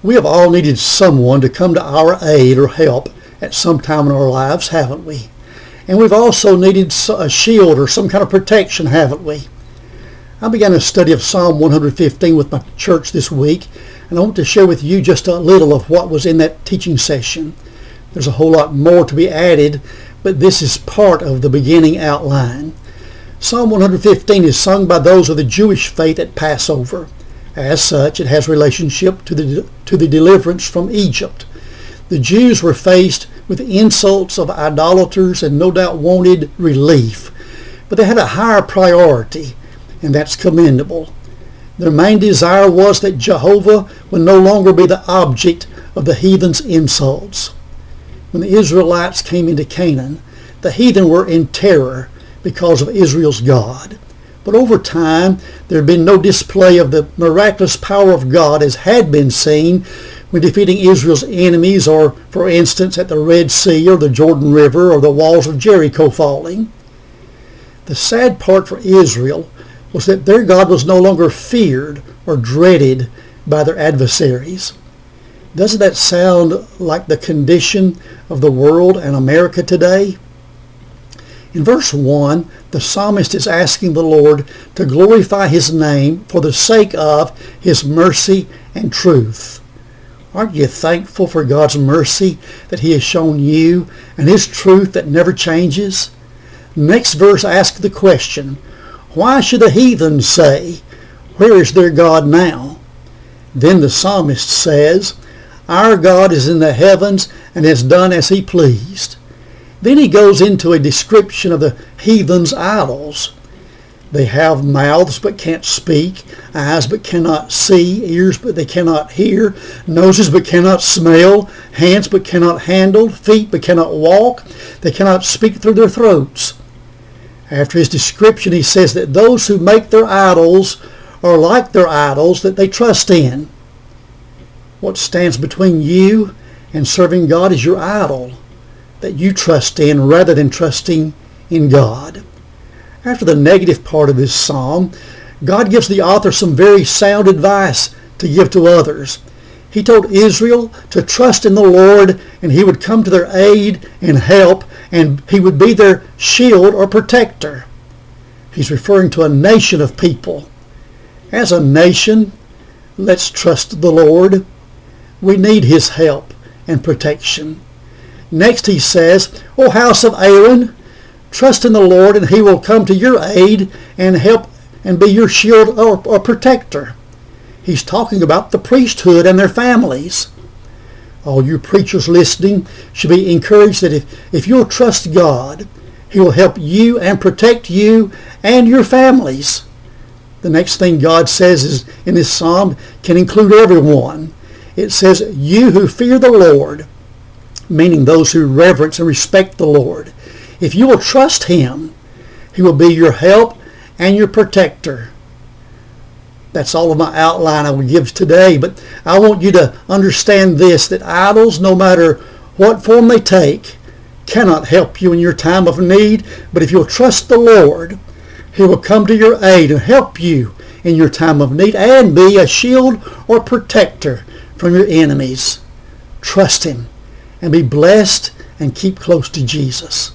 We have all needed someone to come to our aid or help at some time in our lives, haven't we? And we've also needed a shield or some kind of protection, haven't we? I began a study of Psalm 115 with my church this week, and I want to share with you just a little of what was in that teaching session. There's a whole lot more to be added, but this is part of the beginning outline. Psalm 115 is sung by those of the Jewish faith at Passover. As such, it has relationship to the deliverance from Egypt. The Jews were faced with insults of idolaters and no doubt wanted relief, but they had a higher priority, and that's commendable. Their main desire was that Jehovah would no longer be the object of the heathens' insults. When the Israelites came into Canaan, the heathen were in terror because of Israel's God. But over time, there had been no display of the miraculous power of God as had been seen when defeating Israel's enemies, or, for instance, at the Red Sea or the Jordan River or the walls of Jericho falling. The sad part for Israel was that their God was no longer feared or dreaded by their adversaries. Doesn't that sound like the condition of the world and America today? In verse 1, the psalmist is asking the Lord to glorify his name for the sake of his mercy and truth. Aren't you thankful for God's mercy that he has shown you and his truth that never changes? Next verse asks the question, why should the heathen say, where is their God now? Then the psalmist says, our God is in the heavens and has done as he pleased. Then he goes into a description of the heathen's idols. They have mouths but can't speak, eyes but cannot see, ears but they cannot hear, noses but cannot smell, hands but cannot handle, feet but cannot walk. They cannot speak through their throats. After his description, he says that those who make their idols are like their idols that they trust in. What stands between you and serving God is your idol that you trust in rather than trusting in God. After the negative part of this psalm, God gives the author some very sound advice to give to others. He told Israel to trust in the Lord and he would come to their aid and help, and he would be their shield or protector. He's referring to a nation of people. As a nation, let's trust the Lord. We need his help and protection. Next he says, O house of Aaron, trust in the Lord and he will come to your aid and help and be your shield or protector. He's talking about the priesthood and their families. All you preachers listening should be encouraged that if you'll trust God, he will help you and protect you and your families. The next thing God says is in this psalm can include everyone. It says, you who fear the Lord, meaning those who reverence and respect the Lord. If you will trust him, he will be your help and your protector. That's all of my outline I will give today, but I want you to understand this, that idols, no matter what form they take, cannot help you in your time of need, but if you'll trust the Lord, he will come to your aid and help you in your time of need and be a shield or protector from your enemies. Trust him and be blessed and keep close to Jesus.